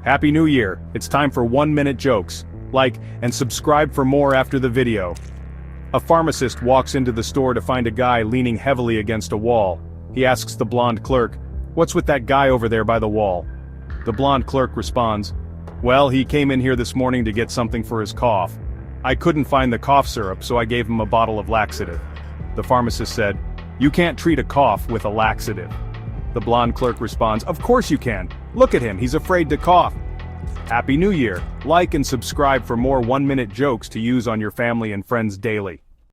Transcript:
Happy New Year, it's time for 1-minute jokes. Like and subscribe for more after the video. A pharmacist walks into the store to find a guy leaning heavily against a wall. He asks the blonde clerk, "What's with that guy over there by the wall?" The blonde clerk responds, "Well, he came in here this morning to get something for his cough. I couldn't find the cough syrup, so I gave him a bottle of laxative." The pharmacist said, "You can't treat a cough with a laxative." The blonde clerk responds, "Of course you can. Look at him, he's afraid to cough." Happy New Year! Like and subscribe for more 1-minute jokes to use on your family and friends daily.